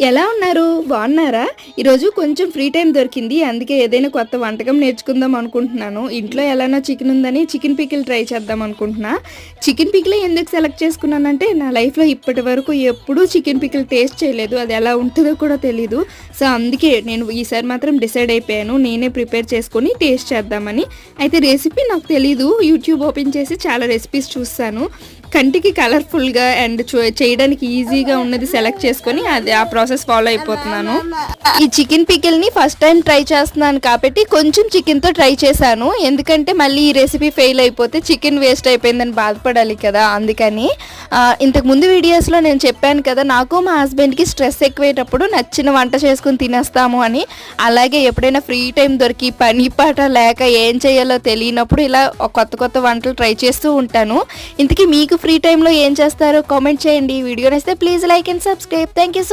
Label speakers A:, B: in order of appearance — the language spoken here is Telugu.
A: ఎలా ఉన్నారు? బాగున్నారా? ఈరోజు కొంచెం ఫ్రీ టైం దొరికింది. అందుకే ఏదైనా కొత్త వంటకం నేర్చుకుందాం అనుకుంటున్నాను. ఇంట్లో ఎలానో చికెన్ ఉందని చికెన్ పికిల్ ట్రై చేద్దాం అనుకుంటున్నా. చికెన్ పికిలే ఎందుకు సెలెక్ట్ చేసుకున్నానంటే నా లైఫ్‌లో ఇప్పటి వరకు ఎప్పుడూ చికెన్ పికిల్ టేస్ట్ చేయలేదు. అది ఎలా ఉంటదో కూడా తెలీదు. సో, అందుకే నేను ఈసారి మాత్రం డిసైడ్ అయిపోయాను. నేనే ప్రిపేర్ చేసుకొని టేస్ట్ చేద్దామని. అయితే రెసిపీ నాకు తెలీదు. యూట్యూబ్ ఓపెన్ చేసి చాలా రెసిపీస్ చూసాను. కంటికి కలర్‌ఫుల్‌గా అండ్ చేయడానికి ఈజీగా ఉన్నది సెలెక్ట్ చేసుకొని అది ఆ ప్రాసెస్ ఫాలో అయిపోతున్నాను. ఈ చికెన్ పికిల్‌ని ఫస్ట్ టైం ట్రై చేస్తున్నాను కాబట్టి కొంచెం చికెన్‌తో ట్రై చేశాను. ఎందుకంటే మళ్ళీ ఈ రెసిపీ ఫెయిల్ అయిపోతే చికెన్ వేస్ట్ అయిపోయిందని బాధపడాలి కదా! అందుకని. ఇంతకు ముందు వీడియోస్‌లో నేను చెప్పాను కదా! నాకు మా హస్బెండ్‌కి స్ట్రెస్ ఎక్కువయ్యేటప్పుడు నచ్చిన వంట చేసుకొని తినేస్తాము అని. అలాగే ఎప్పుడైనా ఫ్రీ టైం దొరికి పని పాట లేక ఏం చేయాలో తెలియనప్పుడు ఇలా కొత్త కొత్త వంటలు ట్రై చేస్తూ ఉంటాను. ఇంతకీ మీకు ఫ్రీ టైంలో ఏం చేస్తారో కామెంట్ చేయండి. వీడియో నచ్చితే please like and subscribe. Thank you so